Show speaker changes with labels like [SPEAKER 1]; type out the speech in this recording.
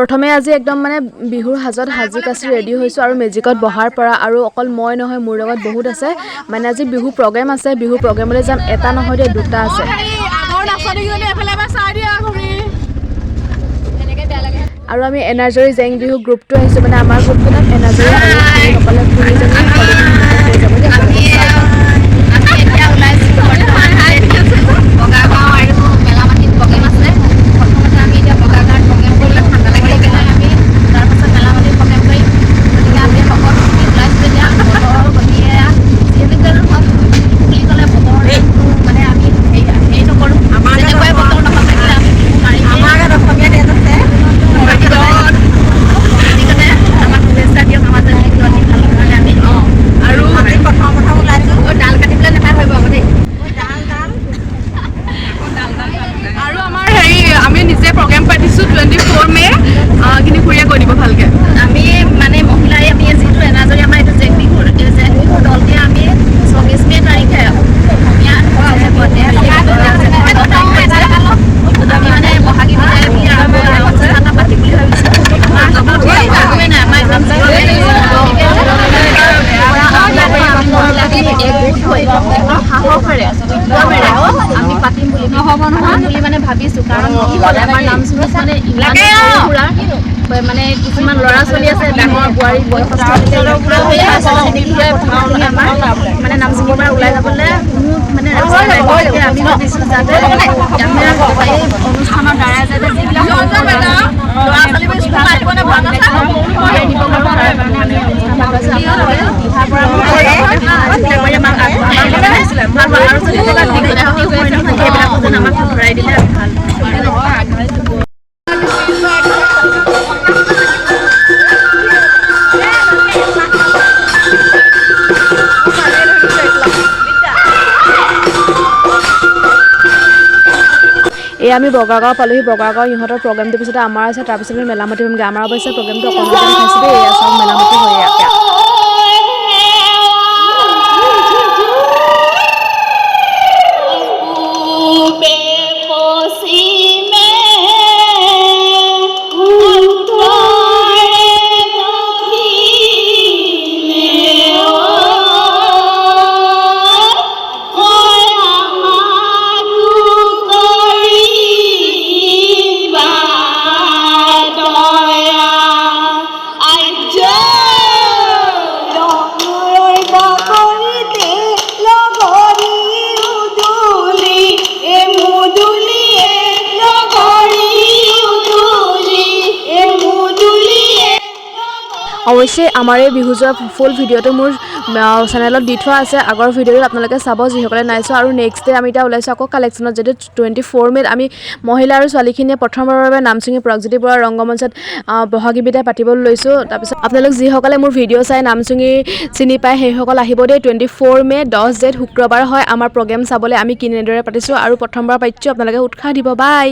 [SPEAKER 1] প্ৰথমে আজি একদম মানে বিহুৰ সাজত সাজি কাচি ৰেডি হৈছোঁ আৰু মেজিকত বহাৰ পৰা আৰু অকল মই নহয় মোৰ লগত বহুত আছে মানে আজি বিহু প্ৰগ্ৰেম আছে বিহু প্ৰগ্ৰেমলৈ যাম এটা নহয় দে দুটা আছে আৰু আমি এনাজৰী জেং বিহু গ্ৰুপটো আহিছোঁ মানে আমাৰ গ্ৰুপটোৰ নাম এনাজৰী সকলে আমি পাতিম বুলি নহ'ব নহয় বুলি মানে ভাবিছোঁ কাৰণ কি ক'লে আমাৰ নাম চুমি মানে ইমান মানে কিছুমান ল'ৰা ছোৱালী আছে ডাঙৰ বোৱাৰী বয়সস্থ আমাৰ মানে নাম চুমিৰ পৰা ওলাই যাবলৈ কোনো মানে আমি ভাবিছোঁ যাতে এই অনুষ্ঠানৰ দ্বাৰা যাতে যিবিলাক ল'ৰা এই আমি বগাগাঁও পালোহি বগাগাঁও ইহঁতৰ প্ৰগ্ৰেমটোৰ পিছতে আমাৰ আছে তাৰপিছত আমি মেলামতি হ'মগৈ আমাৰ অৱশ্যে প্ৰগ্ৰেমটো অকণমান খাইছোঁ দেই এয়া চব মেলামতি হৈ অৱশ্যে আমাৰ এই বিহু যোৱা ফুল ভিডিঅ'টো মোৰ চেনেলত দি থোৱা আছে আগৰ ভিডিঅ'টো আপোনালোকে চাব যিসকলে নাই চোৱা আৰু নেক্সট ডে আমি এতিয়া ওলাইছোঁ আকৌ কালেকশ্যনত যদি 24 মে'ত আমি মহিলা আৰু ছোৱালীখিনিয়ে প্ৰথমবাৰৰ বাবে নামচুঙি প্ৰগজ্যোতি বৰুৱা ৰংগমঞ্চত বহাগী বিদায় পাতিবলৈ লৈছোঁ তাৰপিছত আপোনালোক যিসকলে মোৰ ভিডিঅ' চাই নামচুঙি চিনি পায় সেইসকল আহিব দেই 24 মে' 10 জেঠ শুক্ৰবাৰ হয় আমাৰ প্ৰগ্ৰেম চাবলৈ আমি কেনেদৰে পাতিছোঁ আৰু প্ৰথমবাৰ পাতিছোঁ আপোনালোকে উৎসাহ দিব বাই।